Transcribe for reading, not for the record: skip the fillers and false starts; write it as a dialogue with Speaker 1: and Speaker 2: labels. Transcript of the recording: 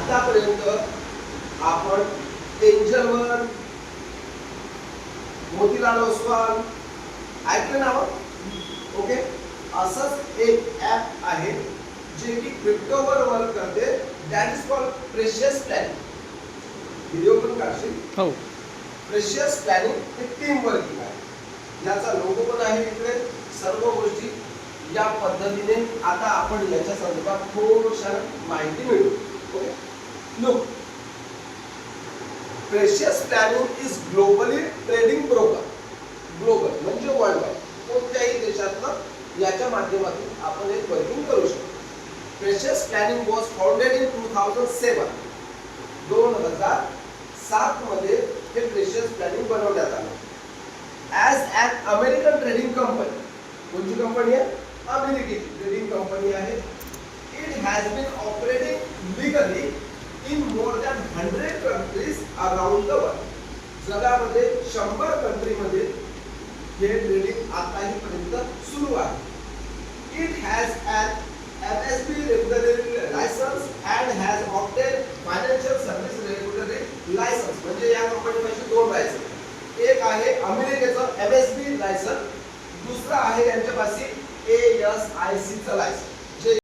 Speaker 1: आतापर्यंत आपण angel one, Motilal Oswal ऐकलं नाव? ओके, असंच एक ऍप आहे जे की क्रिप्टोवर वर्क करते, that is called precious planning. Video पण काढशील?
Speaker 2: हो.
Speaker 1: प्रेशियस प्लॅनिंग हे टीम वर्किंग आहे. याचा लोगो पण आहे इकडे. सर्व गोष्टी या पद्धतीने आता आपण याच्या संदर्भात थोडीशी माहिती मिळवू. Okay, look, Precious Planning is globally trading broker. Global म्हणजे वर्ल्ड वाईड, कोणत्याही देशातलं याच्या माध्यमातून आपण एक वर्किंग करू शकतो. Precious Planning was founded in 2007. 2007 मध्ये हे प्रेशियस प्लॅनिंग बनवण्यात आलं. As an American trading company. कोणती कंपनी आहे? अमेरिकेची ट्रेडिंग कंपनी आहे. It has been operating legally in more than 100 countries around the world. जगामध्ये 100 कंट्रीमध्ये हे ट्रेडिंग आतापर्यंत सुरू आहे. It has an MSB regulatory license and has obtained financial service regulatory license. म्हणजे या कंपनीपाशी दोन लायसन्स. एक आहे अमेरिकेचं MSB लायसन्स, दुसरा आहे यांच्यापाशी ASIC चं लायसन्स.